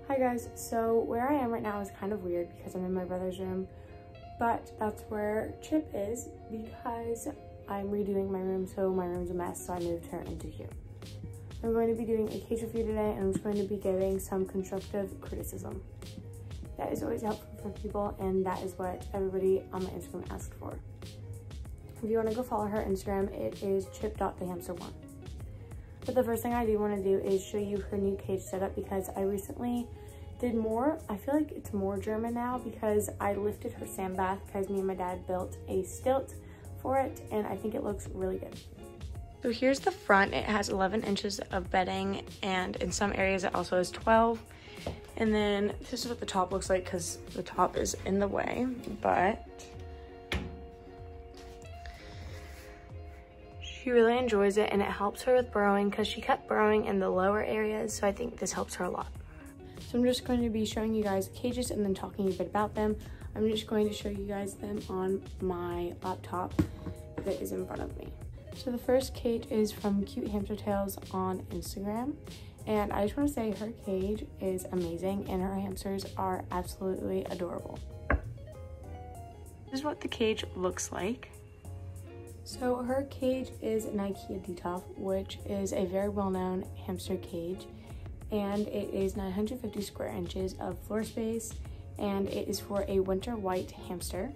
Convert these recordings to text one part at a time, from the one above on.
Hi guys, so where I am right now is kind of weird because I'm in my brother's room, but that's where Chip is because I'm redoing my room, so my room's a mess, so I moved her into here. I'm going to be doing a cage review today, and I'm just going to be giving some constructive criticism. That is always helpful for people, and that is what everybody on my Instagram asked for. If you want to go follow her Instagram, it is chip.thehamster1. But the first thing I do want to do is show you her new cage setup because I recently did more. I feel like it's more German now because I lifted her sand bath because me and my dad built a stilt for it, and I think it looks really good. So here's the front. It has 11 inches of bedding, and in some areas it also has 12. And then this is what the top looks like because the top is in the way, but she really enjoys it, and it helps her with burrowing because she kept burrowing in the lower areas, so I think this helps her a lot. So I'm just going to be showing you guys the cages and then talking a bit about them. I'm just going to show you guys them on my laptop that is in front of me. So the first cage is from Cute Hamster Tales on Instagram, and I just want to say her cage is amazing and her hamsters are absolutely adorable. This is what the cage looks like. So her cage is an IKEA Detolf, which is a very well-known hamster cage, and it is 950 square inches of floor space, and it is for a winter white hamster.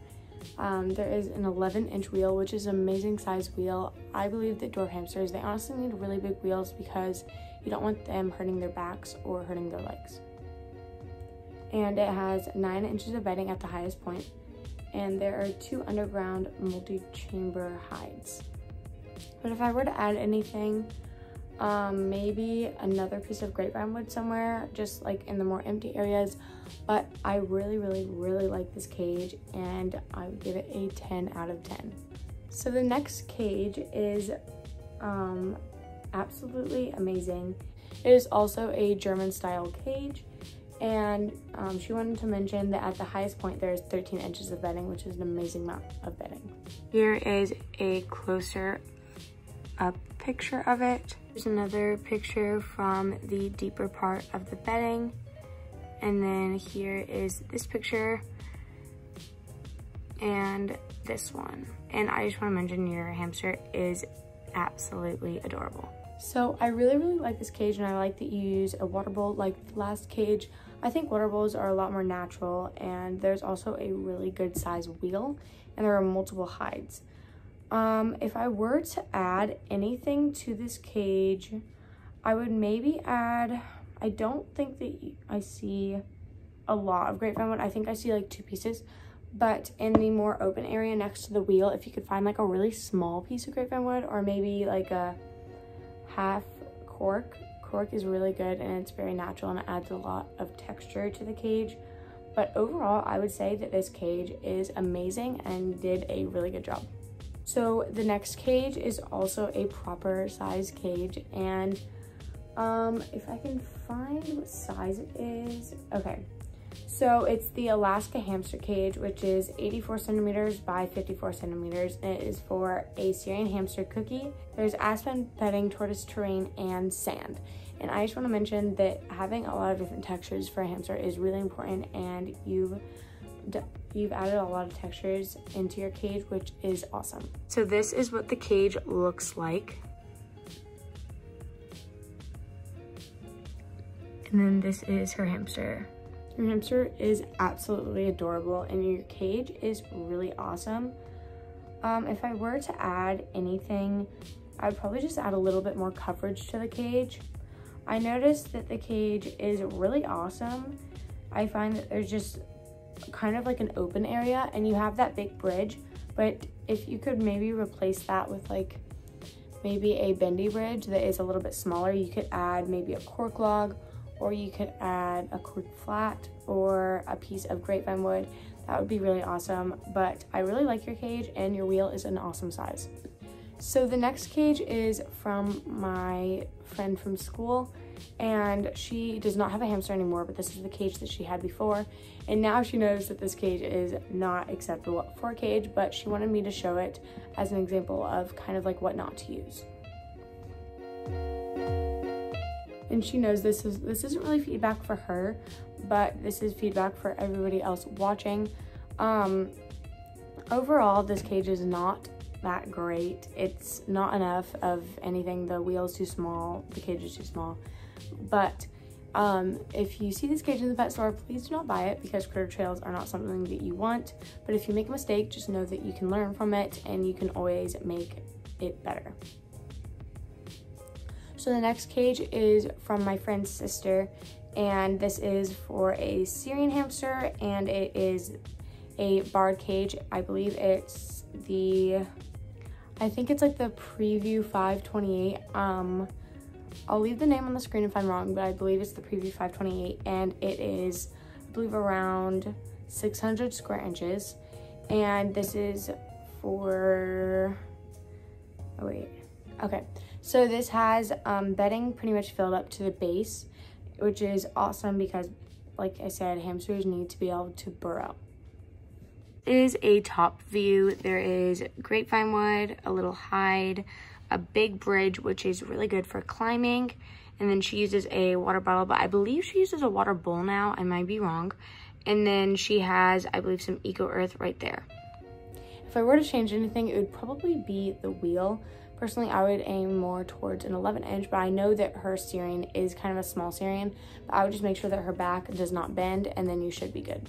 There is an 11-inch wheel, which is an amazing size wheel. I believe that dwarf hamsters, they honestly need really big wheels because you don't want them hurting their backs or hurting their legs. And it has 9 inches of bedding at the highest point, and there are 2 underground multi-chamber hides. But if I were to add anything, maybe another piece of grapevine wood somewhere, just like in the more empty areas. But I really like this cage, and I would give it a 10 out of 10. So the next cage is absolutely amazing. It is also a German style cage, and she wanted to mention that at the highest point there's 13 inches of bedding, which is an amazing amount of bedding. Here is a closer up picture of it. There's another picture from the deeper part of the bedding, and then here is this picture and this one. And I just want to mention your hamster is absolutely adorable. So I really like this cage, and I like that you use a water bowl like the last cage. I think water bowls are a lot more natural, and there's also a really good size wheel, and there are multiple hides. If I were to add anything to this cage, I would maybe add, I don't think that I see a lot of grapevine wood. I think I see like 2 pieces, but in the more open area next to the wheel, if you could find like a really small piece of grapevine wood, or maybe like a half cork. Cork is really good, and it's very natural, and it adds a lot of texture to the cage. But overall, I would say that this cage is amazing and did a really good job. So the next cage is also a proper size cage, and if I can find what size it is. Okay, so it's the Alaska hamster cage, which is 84 centimeters by 54 centimeters, and it is for a Syrian hamster Cookie. There's aspen bedding, tortoise terrain, and sand. And I just want to mention that having a lot of different textures for a hamster is really important, and you've added a lot of textures into your cage, which is awesome. So this is what the cage looks like. And then this is her hamster. Your hamster is absolutely adorable, and your cage is really awesome. If I were to add anything, I would probably just add a little bit more coverage to the cage. I noticed that the cage is really awesome. I find that there's just kind of like an open area, and you have that big bridge, but if you could maybe replace that with like maybe a bendy bridge that is a little bit smaller, you could add maybe a cork log, or you could add a cork flat or a piece of grapevine wood. That would be really awesome. But I really like your cage, and your wheel is an awesome size. So the next cage is from my friend from school, and she does not have a hamster anymore, but this is the cage that she had before, and now she knows that this cage is not acceptable for a cage, but she wanted me to show it as an example of kind of like what not to use. and she knows this isn't really feedback for her, but this is feedback for everybody else watching. Overall, this cage is not that great. It's not enough of anything. The wheel's too small, the cage is too small. But if you see this cage in the pet store, please do not buy it, because critter trails are not something that you want. But if you make a mistake, just know that you can learn from it and you can always make it better. So the next cage is from my friend's sister, and this is for a Syrian hamster, and it is a barred cage. I believe it's I think it's like the Preview 528. I'll leave the name on the screen if I'm wrong, but I believe it's the Preview 528, and it is, I believe, around 600 square inches. And this is for, oh wait, okay. So this has bedding pretty much filled up to the base, which is awesome because, like I said, hamsters need to be able to burrow. Is a top view. There is grapevine wood, a little hide, a big bridge, which is really good for climbing, and then she uses a water bottle, but I believe she uses a water bowl now. I might be wrong. And then she has, I believe, some Eco Earth right there. If I were to change anything, it would probably be the wheel. Personally, I would aim more towards an 11-inch, but I know that her Syrian is kind of a small Syrian, but I would just make sure that her back does not bend, and then you should be good.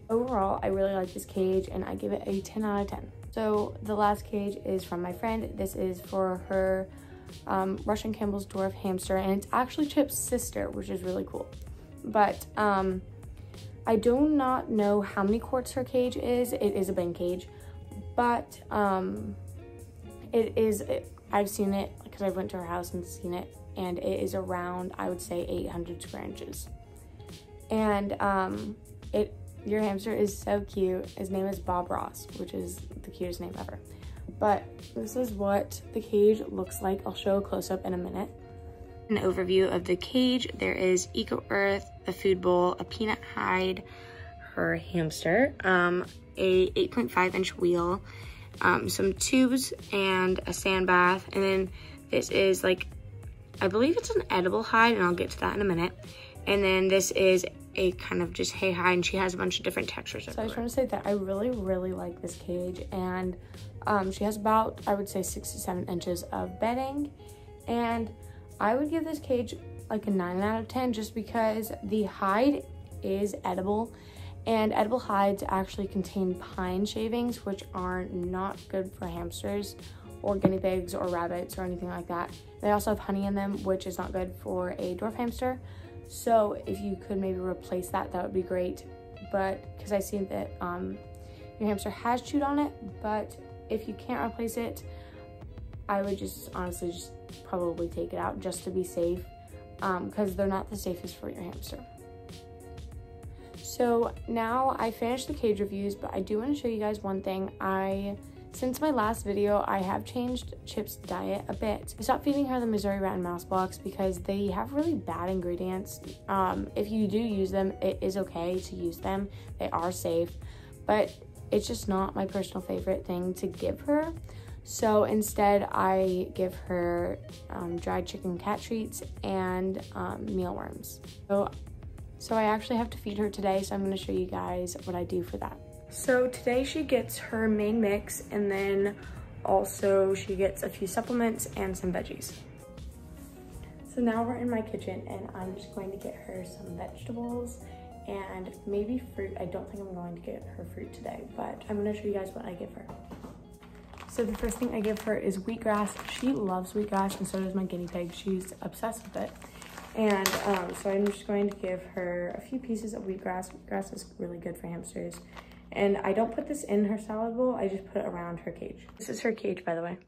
Overall, I really like this cage, and I give it a 10 out of 10. So the last cage is from my friend. This is for her Russian Campbell's dwarf hamster, and it's actually Chip's sister, which is really cool. But I do not know how many quarts her cage is. It is a bin cage, but I've seen it because I went to her house and seen it, and it is around, I would say, 800 square inches. And your hamster is so cute. His name is Bob Ross, which is the cutest name ever. But this is what the cage looks like. I'll show a close-up in a minute. An overview of the cage. There is Eco Earth, a food bowl, a peanut hide, her hamster, a 8.5-inch wheel, some tubes, and a sand bath. And then this is like, I believe it's an edible hide, and I'll get to that in a minute. And then this is a kind of just hay hide, and she has a bunch of different textures everywhere. So I just want to say that I really, really like this cage, and she has about, I would say, 6 to 7 inches of bedding, and I would give this cage like a 9 out of 10 just because the hide is edible, and edible hides actually contain pine shavings, which are not good for hamsters or guinea pigs or rabbits or anything like that. They also have honey in them, which is not good for a dwarf hamster. So if you could maybe replace that, that would be great. But because I see that your hamster has chewed on it, but if you can't replace it, I would just honestly just probably take it out just to be safe, because they're not the safest for your hamster. So now I finished the cage reviews, but I do want to show you guys one thing. Since my last video, I have changed Chip's diet a bit. I stopped feeding her the Missouri Rat and Mouse blocks because they have really bad ingredients. If you do use them, it is okay to use them. They are safe, but it's just not my personal favorite thing to give her. So instead, I give her dried chicken cat treats and mealworms. So I actually have to feed her today, so I'm going to show you guys what I do for that. So today she gets her main mix, and then also she gets a few supplements and some veggies. So now we're in my kitchen, and I'm just going to get her some vegetables and maybe fruit. I don't think I'm going to get her fruit today, but I'm going to show you guys what I give her. So the first thing I give her is wheatgrass. She loves wheatgrass, and so does my guinea pig. She's obsessed with it. And so I'm just going to give her a few pieces of wheatgrass. Wheatgrass is really good for hamsters. And I don't put this in her salad bowl, I just put it around her cage. This is her cage, by the way.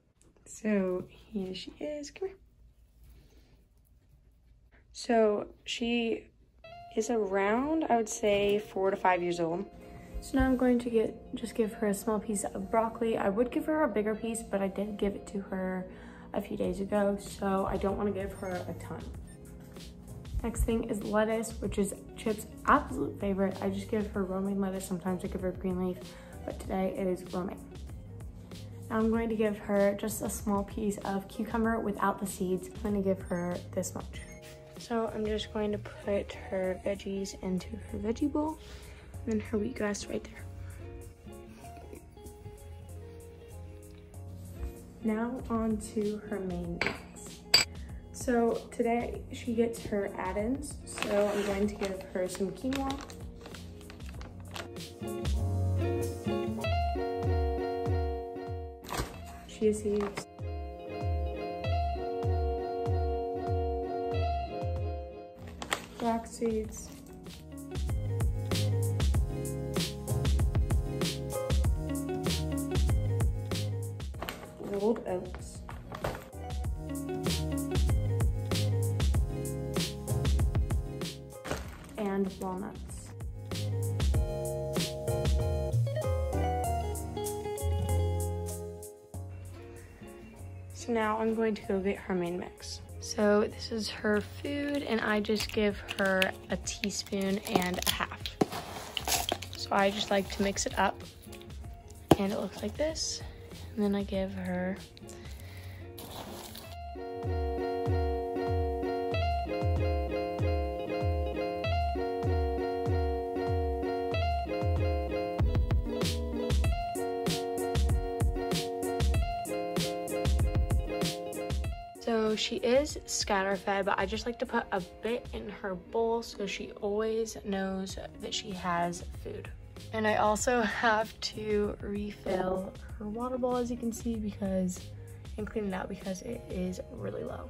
So here she is, come here. So she is around, I would say, 4 to 5 years old. So now I'm going to just give her a small piece of broccoli. I would give her a bigger piece, but I did give it to her a few days ago, so I don't want to give her a ton. Next thing is lettuce, which is Chip's absolute favorite. I just give her romaine lettuce. Sometimes I give her green leaf, but today it is romaine. Now I'm going to give her just a small piece of cucumber without the seeds. I'm going to give her this much. So I'm just going to put her veggies into her veggie bowl and then her wheatgrass right there. Now on to her main mix. So today she gets her add-ins. So I'm going to give her some quinoa, chia seeds, flax seeds, rolled oats, and walnuts. So now I'm going to go get her main mix. So this is her food, and I just give her a teaspoon and a half. So I just like to mix it up, and it looks like this. And then I give her so she is scatter fed, but I just like to put a bit in her bowl so she always knows that she has food. And I also have to refill her water bowl, as you can see, and clean it out because it is really low.